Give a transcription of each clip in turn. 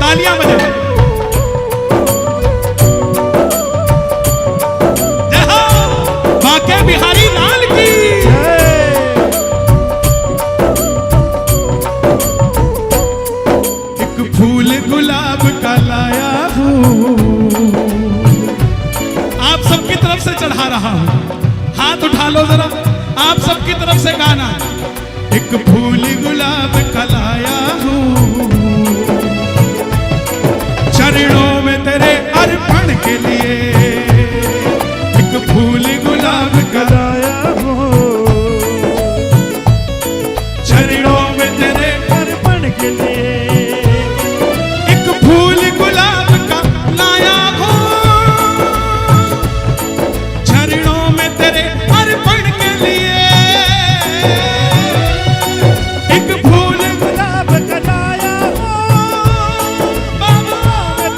तालियां बजाओ। जय हो बांके बिहारी लाल की। एक फूल गुलाब का लाया हूँ, आप सबकी तरफ से चढ़ा रहा हूँ। हाथ उठा लो जरा, आप सबकी तरफ से गाना। एक फूल गुलाब का लाया हूँ, चरणों में तेरे अर्पण के लिए। एक फूल गुलाब का लाया हूँ, चरणों में तेरे अर्पण के लिए। एक फूल गुलाब का लाया हूँ, चरणों में तेरे अर्पण के लिए। एक फूल गुलाब का लाया हूँ,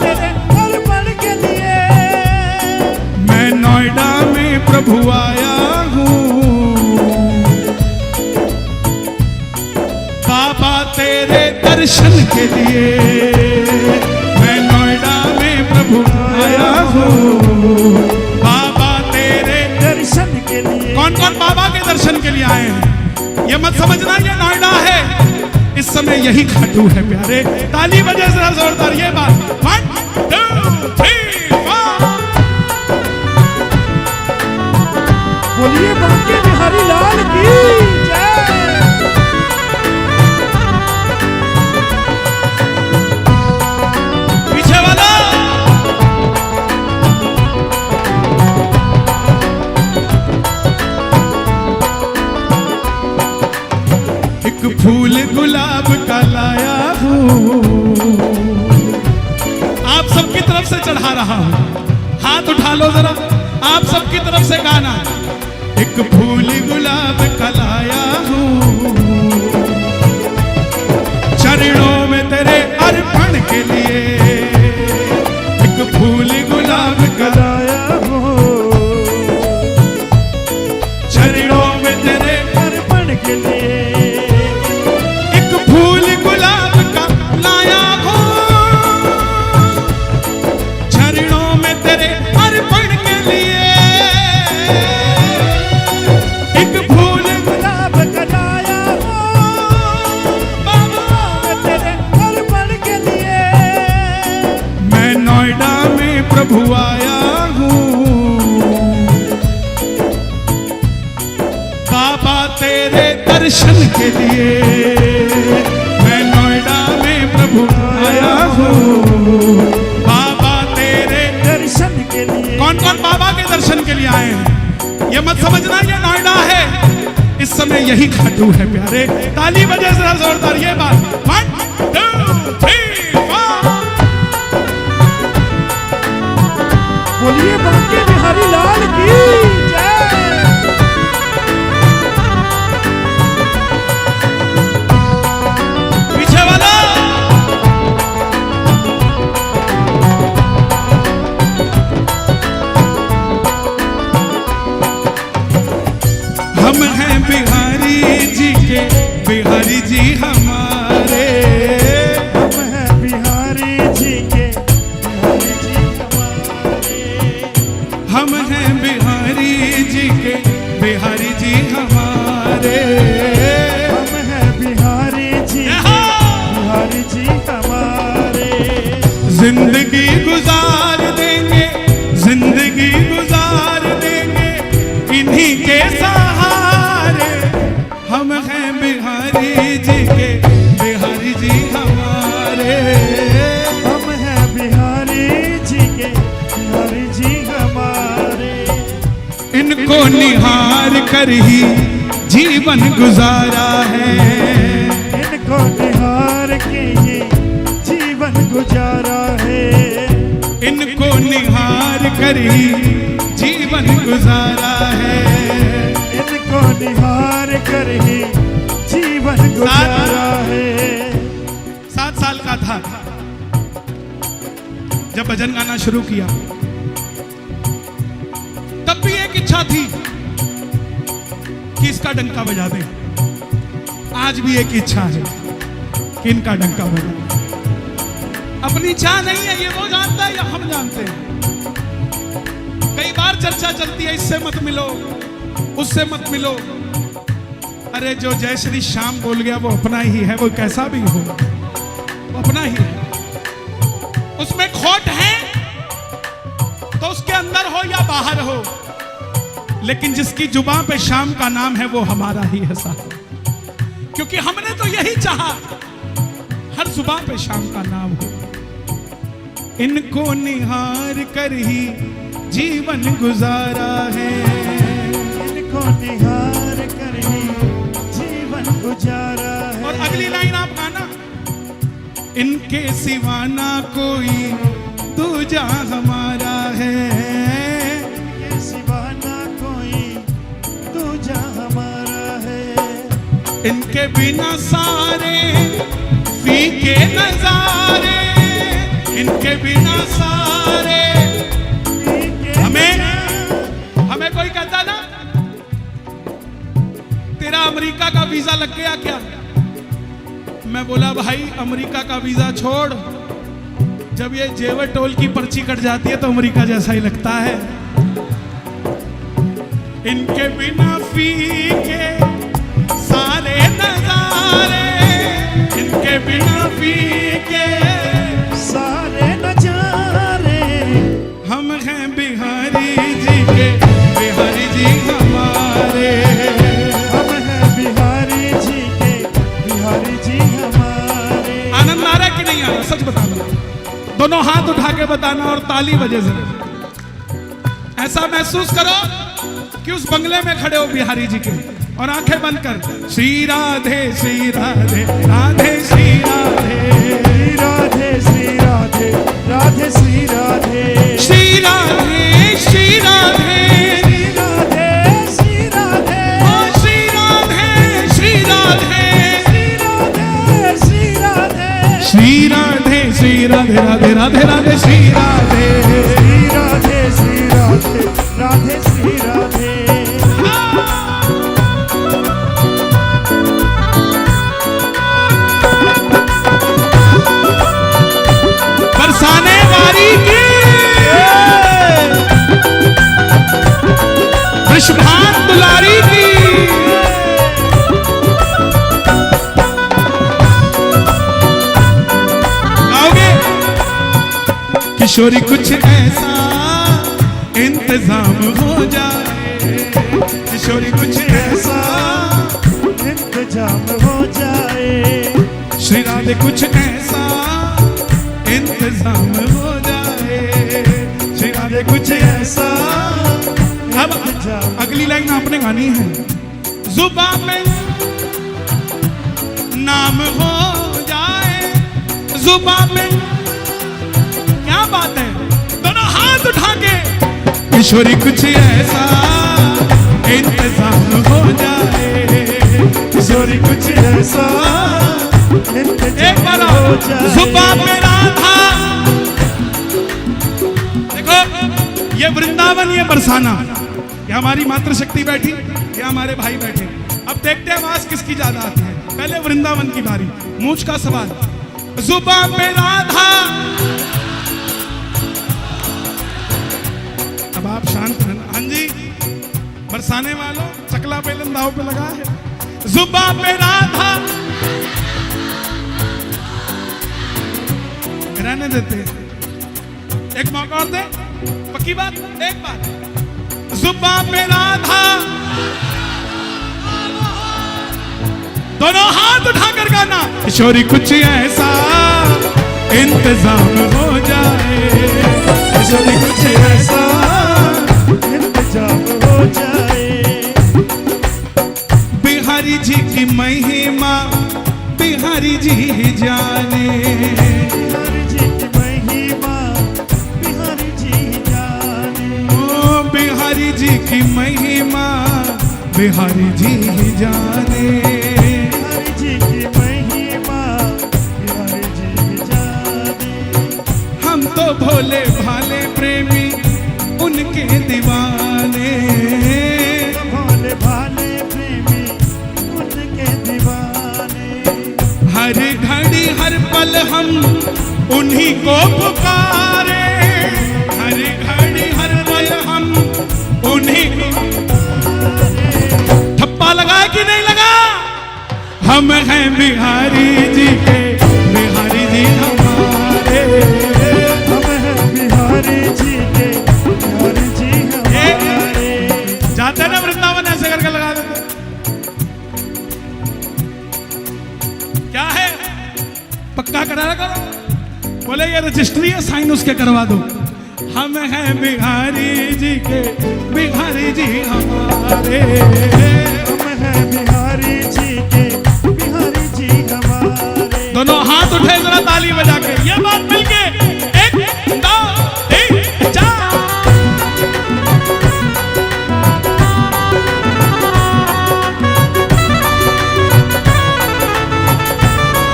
तेरे अर्पण के लिए। मैं नोएडा में प्रभु आया हूँ, बाबा तेरे दर्शन के लिए। मैं नोएडा में प्रभु आया हूँ, बाबा तेरे दर्शन के लिए। कौन कौन बाबा के दर्शन के लिए आए हैं? ये मत समझना ये नोएडा है, इस समय यही खाटू है प्यारे। ताली बजे जरा जोरदार ये बात। 1 2 3 4। बोलिए बांके बिहारी लाल की जय। पीछे वाला एक फूल गुलाब का लाया हूँ, आप सबकी तरफ से चढ़ा रहा हूँ। हाथ उठा लो जरा, आप सबकी तरफ से गाना। एक फूल गुलाब का लाया हूँ, चरणों में तेरे अर्पण के लिए। एक फूल गुलाब का लाया हूँ, चरणों में तेरे अर्पण के लिए। एक फूल गुलाब का लाया हूँ, चरणों में तेरे अर्पण के लिए। एक फूल गुलाब का लाया हूँ, बाबा तेरे अर्पण के लिए। मैं नोएडा में प्रभु आया हूँ, बाबा तेरे दर्शन के लिए। मैं नोएडा में प्रभु आया हूँ, बाबा तेरे दर्शन के लिए। कौन कौन बाबा के दर्शन के लिए आए हैं? ये मत समझना ये नोएडा है, इस समय यही खाटू है प्यारे। ताली बजे जरा जोरदार ये बात। 1 2 3 4। बोलिए बांके बिहारी लाल की जय। पीछे वाला हम हैं बिहारी जी के, बिहारी जी हमारे। हम हैं बिहारी जी के, बिहारी जी हमारे। हम हैं बिहारी जी के, बिहारी जी हमारे। हम हैं बिहारी जी के, बिहारी जी हमारे। जिंदगी गुजार देंगे, जिंदगी गुजार देंगे इन्हीं के सहारे। हम हैं बिहारी जी के, बिहारी जी हमारे। हम हैं बिहारी जी के, बिहारी जी हमारे। इनको निहार कर ही जीवन गुजारा है। इनको निहार के ये जीवन गुजारा है। इनको निहार कर ही जीवन गुजारा है। इनको निहार कर ही जीवन गुजारा है। 7 साल का था जब भजन गाना शुरू किया, तब भी एक इच्छा थी कि इसका डंका बजा दें। आज भी एक इच्छा है कि इनका डंका बजा। अपनी चाह नहीं है, ये वो जानता है या हम जानते हैं। कई बार चर्चा चलती है, इससे मत मिलो, उससे मत मिलो। अरे जो जय श्री श्याम बोल गया वो अपना ही है, वो कैसा भी हो वो अपना ही है। उसमें खोट है तो उसके अंदर हो या बाहर हो, लेकिन जिसकी जुबान पे श्याम का नाम है वो हमारा ही है साहब। क्योंकि हमने तो यही चाहा हर जुबान पे श्याम का नाम हो। इनको निहार कर ही जीवन गुजारा है, इनको निहार कर ही जीवन गुजारा है। और अगली लाइन आप गाना, इनके सिवा ना कोई दूजा हमारा है, इनके सिवा ना कोई दूजा हमारा है। इनके बिना सारे फीके नजारे, इनके बिना सारे। हमें कोई कहता ना तेरा अमेरिका का वीजा लग गया क्या, मैं बोला भाई अमेरिका का वीजा छोड़, जब ये जेवर टोल की पर्ची कट जाती है तो अमेरिका जैसा ही लगता है। इनके बिना फीके सारे नजारे, इनके बिना फीके सारे नजारे। हम हैं बिहारी जी के, बिहारी जी हमारे। हम हैं बिहारी जी के, बिहारी जी हमारे। आनंद आ रहा है कि नहीं आ रहा, सच बताना। दोनों हाथ उठा के बताना और ताली बजे से ऐसा महसूस करो कि उस बंगले में खड़े हो बिहारी जी के, और आंखें बंद कर श्री राधे श्री राधे राधे श्री राधे राधे श्री राधे राधे श्री राधे श्री राधे श्री राधे श्री राधे श्री राधे ओ श्री राधे श्री राधे श्री राधे श्री राधे श्री राधे राधे राधे राधे श्री राधे श्री राधे श्री राधे राधे श्री राधे। बरसाने वाली की वृषभान दुलारी की गाओगे। किशोरी कुछ ऐसा इंतजाम हो जाए, किशोरी कुछ ऐसा इंतजाम हो जाए। श्री राधे कुछ ऐसा इंतजाम हो जाए, श्री राधे कुछ ऐसा। अब अगली लाइन आपने गानी है, जुबान में नाम हो जाए, जुबान में। क्या बात है, दोनों हाथ उठा के किशोरी कुछ ऐसा इंतजाम हो जाए, किशोरी कुछ ऐसा एक बार जुबान में राधा। देखो ये वृंदावन, ये बरसाना, ये हमारी मातृशक्ति बैठी, ये हमारे भाई बैठे। अब देखते हैं आवाज किसकी ज्यादा आती है। पहले वृंदावन की बारी, मूंछ का सवाल। जुबान में राधा, अब आप शांत रहना। हाँ जी बरसाने वालों, चकला बेलन दाव पे लगा है। जुबान में राधा, रहने देते, एक मौका और दे, पक्की बात, एक बार। जुबान पे राधा, दोनों हाथ उठाकर गाना, किशोरी कुछ ऐसा इंतजाम हो जाए, किशोरी कुछ ऐसा इंतजाम हो जाए। बिहारी जी की महिमा बिहारी जी ही जाने, बिहारी जी की महिमा बिहारी जी जाने। ओ बिहारी जी की महिमा बिहारी जी ही जाने, बिहारी जी की महिमा बिहारी जी जाने। हम तो भोले भाले प्रेमी उनके दीवाने, उन्हीं को पुकारे, हर घड़ी हर पल हम उन्हीं को। ठप्पा लगा कि नहीं लगा? हम हैं बिहारी जी के, बिहारी जी हमारे, हम हैं बिहारी जी के, बिहारी जी हमारे। जाते ना वृंदावन ऐसे करके लगा देते। क्या है? पक्का करा करो। बोले ये रजिस्ट्री है, साइन उसके करवा दो। हम हैं बिहारी जी के, बिहारी जी हमारे, हम हैं बिहारी जी के, बिहारी जी हमारे। दोनों हाथ उठे जरा ताली बजा के, ये बात मिलके 1 2 3 4।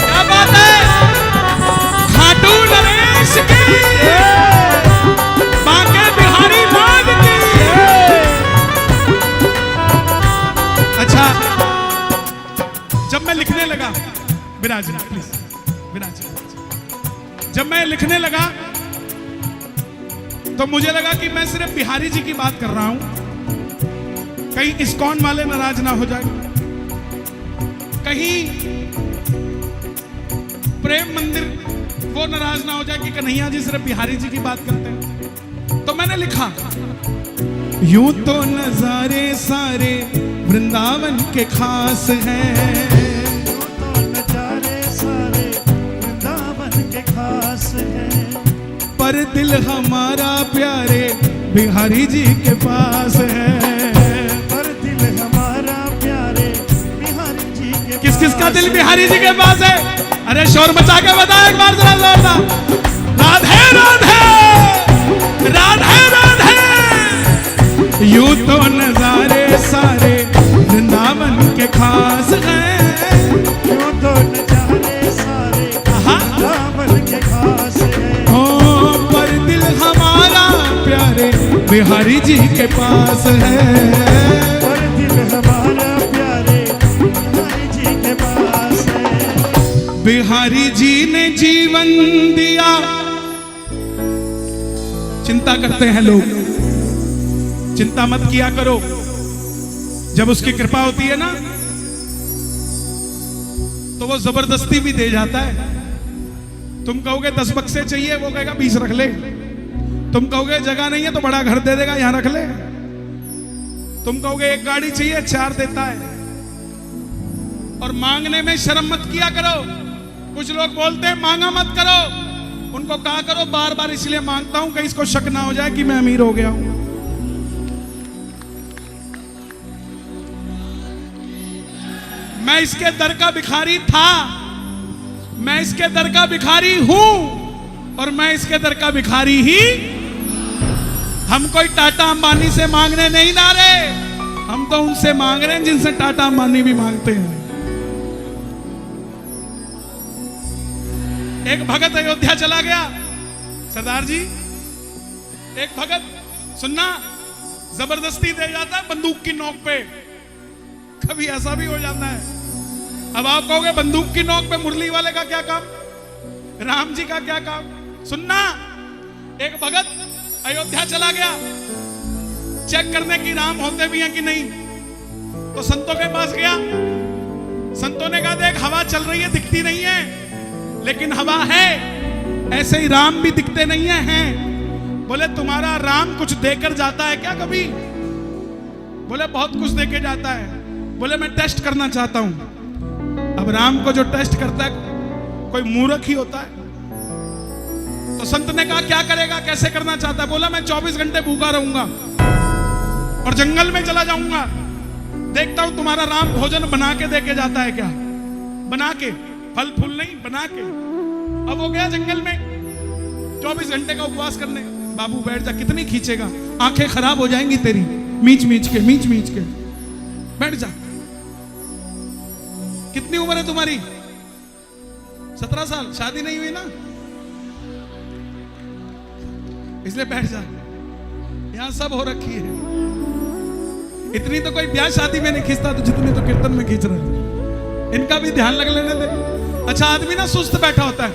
क्या बात है? खाटू नरेश की, बांके बिहारी लाल की। अच्छा, जब मैं लिखने लगा, विराज प्लीज, विराज, जब मैं लिखने लगा तो मुझे लगा कि मैं सिर्फ बिहारी जी की बात कर रहा हूं, कहीं इस्कॉन वाले नाराज ना हो जाए, कहीं प्रेम मंदिर वो नाराज ना हो जाए कि कन्हैया जी सिर्फ बिहारी जी की बात करते हैं। तो मैंने लिखा, यूं तो नजारे सारे वृंदावन के खास हैं, तो नजारे सारे वृंदावन के खास हैं, पर दिल हमारा प्यारे बिहारी जी के पास है। पर दिल हमारा प्यारे बिहारी जी के। किस किस का दिल बिहारी जी के पास है? अरे शोर मचा के बता एक बार जरा जोरदार। राधे राधे राधे राधे। यूं तो नजारे सारे वृंदावन के खास हैं, यूं तो नजारे सारे वृंदावन के खास हैं, ओ पर दिल हमारा प्यारे बिहारी जी के पास है। पर दिल हमारा प्यारे बिहारी जी के पास है। बिहारी जी ने जीवन दिया। चिंता करते हैं लोग, चिंता मत किया करो, जब उसकी कृपा होती है ना तो वो जबरदस्ती भी दे जाता है। तुम कहोगे 10 बक्से चाहिए, वो कहेगा 20 रख ले। तुम कहोगे जगह नहीं है तो बड़ा घर दे देगा, यहां रख ले। तुम कहोगे एक गाड़ी चाहिए, 4 देता है। और मांगने में शर्म मत किया करो। कुछ लोग बोलते हैं मांगा मत करो, उनको कहा करो बार बार इसलिए मांगता हूं कहीं इसको शक ना हो जाए कि मैं अमीर हो गया हूं। मैं इसके दर का भिखारी था, मैं इसके दर का भिखारी हूं, और मैं इसके दर का भिखारी ही। हम कोई टाटा अंबानी से मांगने नहीं ला रहे, हम तो उनसे मांग रहे हैं जिनसे टाटा अंबानी भी मांगते हैं। एक भगत अयोध्या चला गया, सरदार जी, एक भगत सुनना जबरदस्ती दे जाता है बंदूक की नोक पे। कभी ऐसा भी हो जाता है। अब आप कहोगे बंदूक की नोक पे मुरली वाले का क्या काम, राम जी का क्या काम? सुनना, एक भगत अयोध्या चला गया चेक करने की राम होते भी हैं कि नहीं। तो संतों के पास गया, संतों ने कहा देख हवा चल रही है, दिखती नहीं है, लेकिन हवा है, ऐसे ही राम भी दिखते नहीं है। बोले तुम्हारा राम कुछ देकर जाता है क्या कभी? बोले बहुत कुछ देके जाता है। बोले मैं टेस्ट करना चाहता हूं। अब राम को जो टेस्ट करता है कोई मूर्ख ही होता है। तो संत ने कहा क्या करेगा, कैसे करना चाहता है? बोला मैं 24 घंटे भूखा रहूंगा और जंगल में चला जाऊंगा, देखता हूं तुम्हारा राम भोजन बना के देके जाता है क्या। बना के, फल फूल नहीं, बना के। अब वो गया जंगल में 24 घंटे का उपवास करने। बाबू बैठ जा, कितनी खींचेगा, आंखें खराब हो जाएंगी तेरी, मीच मीच के बैठ जा। कितनी उम्र है तुम्हारी? 17 साल, शादी नहीं हुई ना, इसलिए बैठ जा। यहां सब हो रखी है, इतनी तो कोई ब्याह शादी में नहीं खींचता तो जितनी तो कीर्तन में खींच रहे हैं। इनका भी ध्यान लग लेने दे। अच्छा आदमी ना सुस्त बैठा होता है,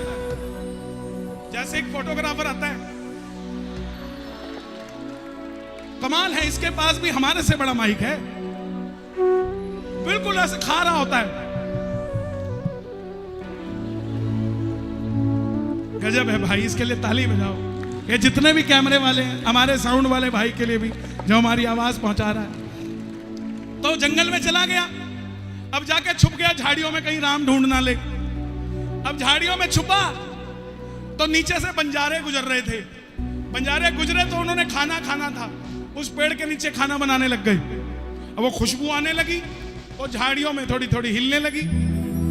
जैसे एक फोटोग्राफर आता है, कमाल है, इसके पास भी हमारे से बड़ा माइक है, बिल्कुल ऐसे खा रहा होता है। गजब है भाई, इसके लिए ताली बजाओ। ये जितने भी कैमरे वाले हैं, हमारे साउंड वाले भाई के लिए भी, जो हमारी आवाज पहुंचा रहा है। तो जंगल में चला गया, अब जाके छुप गया झाड़ियों में, कहीं राम ढूंढ ना ले। अब झाड़ियों में छुपा तो नीचे से बंजारे गुजर रहे थे। बंजारे गुजरे तो उन्होंने खाना खाना था, उस पेड़ के नीचे खाना बनाने लग गए। अब वो खुशबू आने लगी, वो झाड़ियों में थोड़ी थोड़ी हिलने लगी,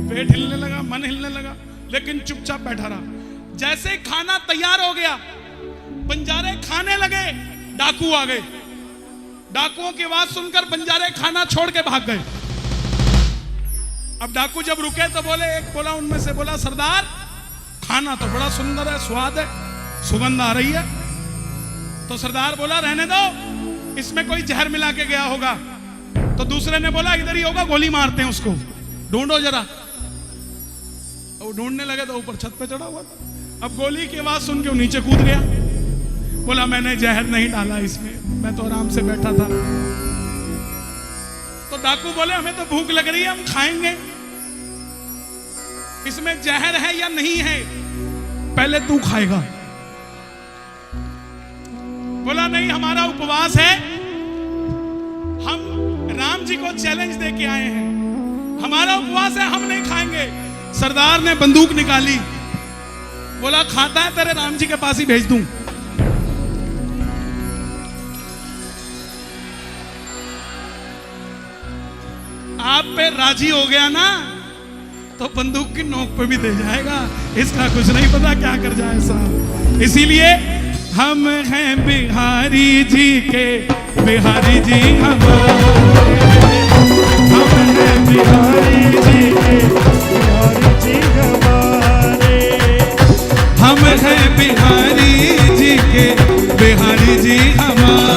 पेट हिलने लगा, मन हिलने लगा, लेकिन चुपचाप बैठा रहा। जैसे ही खाना तैयार हो गया, बंजारे खाने लगे, डाकू आ गए। डाकुओं की आवाज सुनकर बंजारे खाना छोड़ के भाग गए। अब डाकू जब रुके तो बोले, एक बोला उनमें से, बोला सरदार खाना तो बड़ा सुंदर है, स्वाद है, सुगंध आ रही है। तो सरदार बोला रहने दो, इसमें कोई जहर मिला के गया होगा। तो दूसरे ने बोला इधर ही होगा, गोली मारते हैं उसको, ढूंढो जरा। वो ढूंढने लगे तो ऊपर छत पे चढ़ा हुआ था। अब गोली की आवाज सुन के वो नीचे कूद गया, बोला मैंने जहर नहीं डाला इसमें, मैं तो आराम से बैठा था। तो डाकू बोले हमें तो भूख लग रही है, हम खाएंगे, इसमें जहर है या नहीं है पहले तू खाएगा। बोला नहीं, हमारा उपवास है, हम राम जी को चैलेंज दे के आए हैं, हमारा उपवास है, हम नहीं खाएंगे। सरदार ने बंदूक निकाली, बोला खाता है तेरे राम जी के पास ही भेज दूं। आप पे राजी हो गया ना तो बंदूक की नोक पे भी दे जाएगा, इसका कुछ नहीं पता क्या कर जाए साहब। इसीलिए हम हैं बिहारी जी के, बिहारी जी हमारे, हम हैं बिहारी जी के, बिहारी जी हमारे। हम हैं बिहारी जी के, बिहारी जी हमारे।